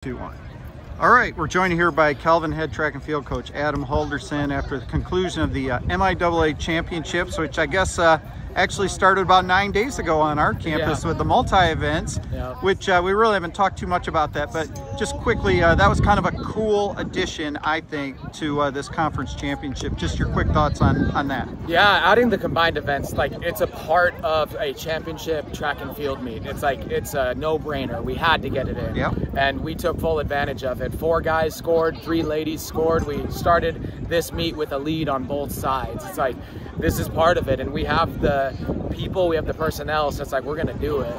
2-1. All right, we're joined here by Calvin head track and field coach Adam Haldorson after the conclusion of the MIAA championships, which I guess actually started about 9 days ago on our campus with the multi-events, which we really haven't talked too much about that, but just quickly, that was kind of a cool addition, I think, to this conference championship. Just your quick thoughts on that. Yeah, adding the combined events, like, it's a part of a championship track and field meet. It's like, it's a no-brainer. We had to get it in. And we took full advantage of it. 4 guys scored, 3 ladies scored. We started this meet with a lead on both sides. It's like, this is part of it, and we have the people, we have the personnel, so it's like, we're gonna do it.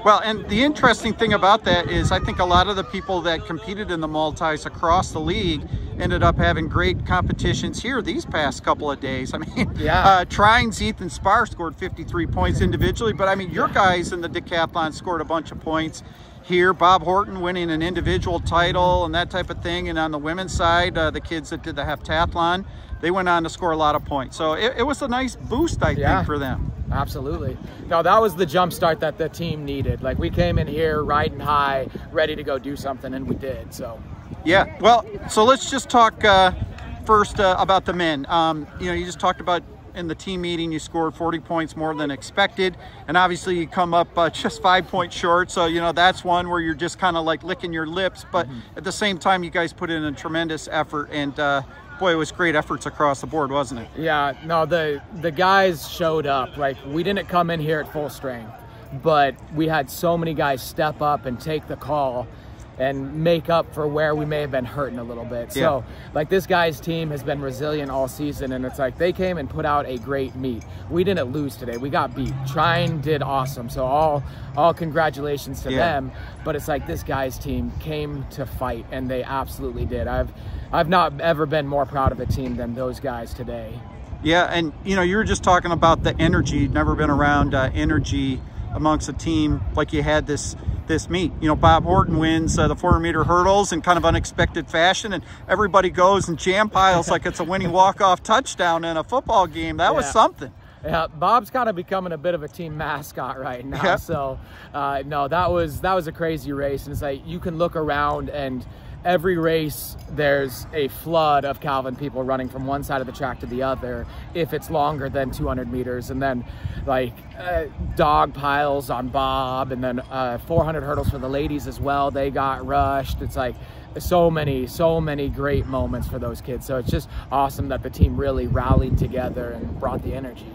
Well, and the interesting thing about that is I think a lot of the people that competed in the multis across the league ended up having great competitions here these past couple of days. I mean, Trine's Ethan Spar scored 53 points individually, but I mean, your guys in the decathlon scored a bunch of points here. Bob Horton winning an individual title and that type of thing. And on the women's side, the kids that did the heptathlon, they went on to score a lot of points. So it was a nice boost, I think, for them. Absolutely. No, that was the jump start that the team needed. Like, we came in here riding high, ready to go do something, and we did. So yeah, well, so let's just talk first about the men. You know, you just talked about in the team meeting you scored 40 points more than expected, and obviously you come up just 5 points short, so you know that's one where you're just kind of like licking your lips, but at the same time you guys put in a tremendous effort, and boy, it was great efforts across the board, wasn't it? Yeah, no, the guys showed up. Like, we didn't come in here at full strength, but we had so many guys step up and take the call and make up for where we may have been hurting a little bit. So, like, this guy's team has been resilient all season, and it's like they came and put out a great meet. We didn't lose today. We got beat. Trine did awesome. So all congratulations to them. But it's like this guy's team came to fight, and they absolutely did. I've not ever been more proud of a team than those guys today. Yeah, and you know, you were just talking about the energy. Never been around energy amongst a team like you had this meet. You know, Bob Horton wins the 400-meter hurdles in kind of unexpected fashion, and everybody goes and jam piles like it's a winning walk-off touchdown in a football game. That was something. Yeah, Bob's kind of becoming a bit of a team mascot right now. So no, that was a crazy race, and it's like you can look around, and every race there's a flood of Calvin people running from one side of the track to the other if it's longer than 200 meters, and then like dog piles on Bob, and then 400 hurdles for the ladies as well. They got rushed. It's like so many great moments for those kids. So it's just awesome that the team really rallied together and brought the energy.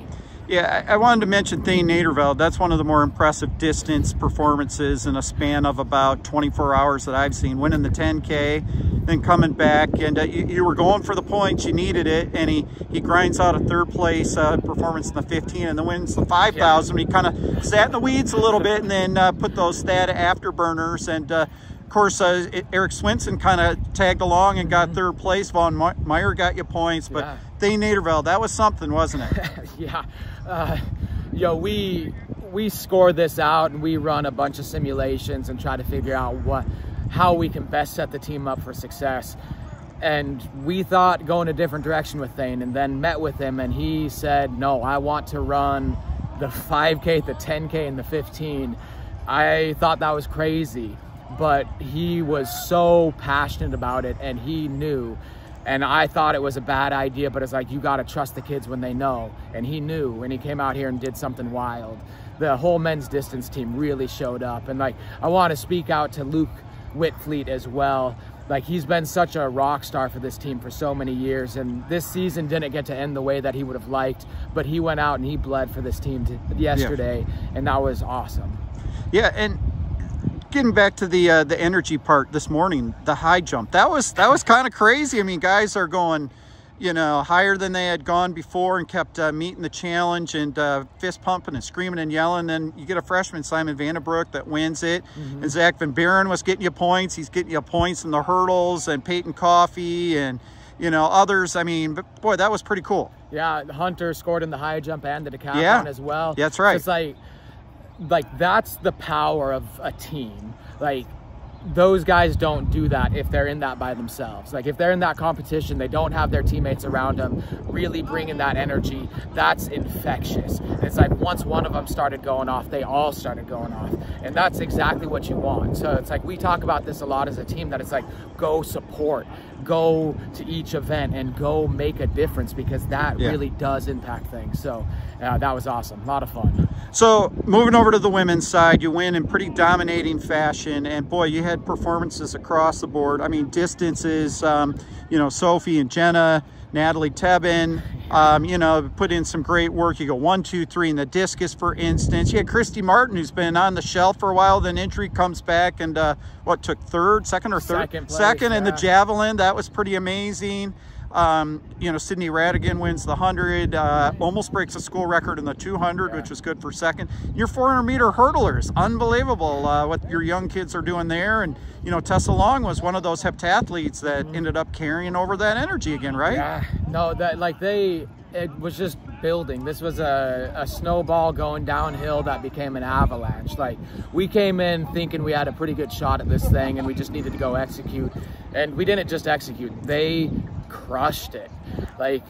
Yeah, I wanted to mention Thane Naderveld. That's one of the more impressive distance performances in a span of about 24 hours that I've seen. Winning the 10K, then coming back, and you were going for the points, you needed it, and he grinds out a 3rd place performance in the 15, and then wins the 5,000. He kind of sat in the weeds a little bit, and then put those stat afterburners, and of course, Eric Swinson kind of tagged along and got 3rd place. Vaughn Meyer got you points, but Thane Naderveld, that was something, wasn't it? Yo, we score this out, and we run a bunch of simulations and try to figure out how we can best set the team up for success. And we thought going a different direction with Thane, and then met with him, and he said, no, I want to run the 5K, the 10K, and the 15. I thought that was crazy, but he was so passionate about it, and he knew. And I thought it was a bad idea, but it's like, you got to trust the kids when they know. And he knew, and he came out here and did something wild. The whole men's distance team really showed up. And like, I want to speak out to Luke Whitfleet as well. Like, he's been such a rock star for this team for so many years, and this season didn't get to end the way that he would have liked, but he went out and he bled for this team yesterday, and that was awesome. Yeah, and getting back to the energy part this morning, the high jump, that was kind of crazy. I mean, guys are going, you know, higher than they had gone before, and kept meeting the challenge, and fist pumping and screaming and yelling. Then you get a freshman, Simon Vandenbroek, that wins it, and Zach Van Buren was getting you points. He's getting you points in the hurdles, and Peyton Coffey and, you know, others. I mean, but boy, that was pretty cool. Yeah, Hunter scored in the high jump and the decathlon as well. That's right. It's like that's the power of a team. Like, those guys don't do that if they're in that by themselves. Like if they're in that competition, they don't have their teammates around them really bringing that energy. That's infectious. And it's like once one of them started going off, they all started going off. And that's exactly what you want. So it's like we talk about this a lot as a team, that it's like go support, go to each event and go make a difference, because that really does impact things. So that was awesome. A lot of fun. So moving over to the women's side, you win in pretty dominating fashion, and boy, you had performances across the board. I mean, distances, you know, Sophie and Jenna, Natalie Tebben, you know, put in some great work. You go 1, 2, 3 in the discus, for instance. You had Christy Martin, who's been on the shelf for a while, then injury, comes back and what, took second or third? Second in the javelin. That was pretty amazing. You know, Sydney Radigan wins the 100, almost breaks a school record in the 200, which was good for second. Your 400-meter hurdlers, unbelievable what your young kids are doing there. And, you know, Tessa Long was one of those heptathletes that ended up carrying over that energy again, right? Yeah, no, that like it was just building. This was a snowball going downhill that became an avalanche. Like we came in thinking we had a pretty good shot at this thing and we just needed to go execute. And we didn't just execute, they crushed it. Like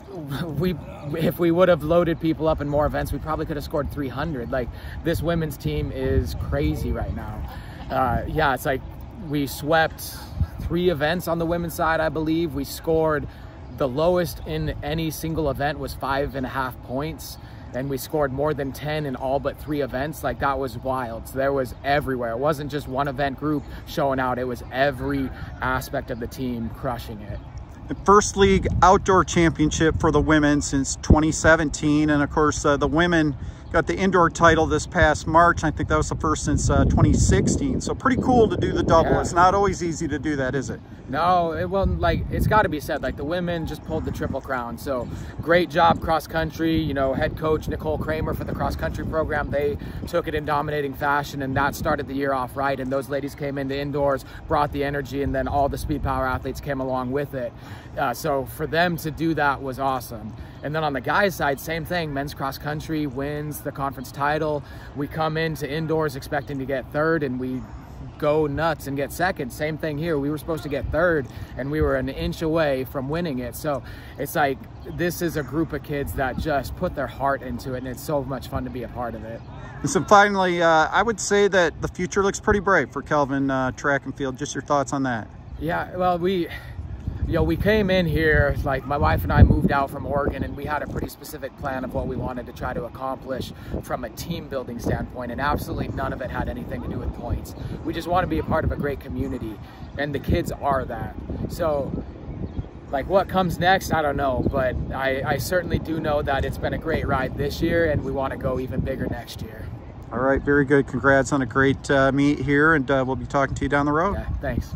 if we would have loaded people up in more events, we probably could have scored 300. Like this women's team is crazy right now. Yeah, it's like we swept 3 events on the women's side, I believe. We scored, the lowest in any single event was 5.5 points, and we scored more than 10 in all but 3 events. Like that was wild. So there was everywhere. It wasn't just one event group showing out, it was every aspect of the team crushing it. The first league outdoor championship for the women since 2017, and of course the women got the indoor title this past March. I think that was the first since 2016. So pretty cool to do the double. Yeah. It's not always easy to do that, is it? No, like it's got to be said, like the women just pulled the triple crown. So great job cross country. You know, head coach Nicole Kramer for the cross country program, they took it in dominating fashion, and that started the year off right. And those ladies came into indoors, brought the energy, and then all the speed power athletes came along with it. So for them to do that was awesome. And then on the guys' side, same thing. Men's cross country wins the conference title. We come into indoors expecting to get third, and we go nuts and get second. Same thing here. We were supposed to get third, and we were an inch away from winning it. So it's like this is a group of kids that just put their heart into it, and it's so much fun to be a part of it. And so finally, I would say that the future looks pretty bright for Kelvin track and field. Just your thoughts on that? Yeah, well, we came in here, like my wife and I moved out from Oregon, and we had a pretty specific plan of what we wanted to try to accomplish from a team building standpoint, and absolutely none of it had anything to do with points. We just want to be a part of a great community, and the kids are that. So like what comes next, I don't know, but I certainly do know that it's been a great ride this year, and we want to go even bigger next year. All right, very good. Congrats on a great meet here, and we'll be talking to you down the road. Yeah, thanks.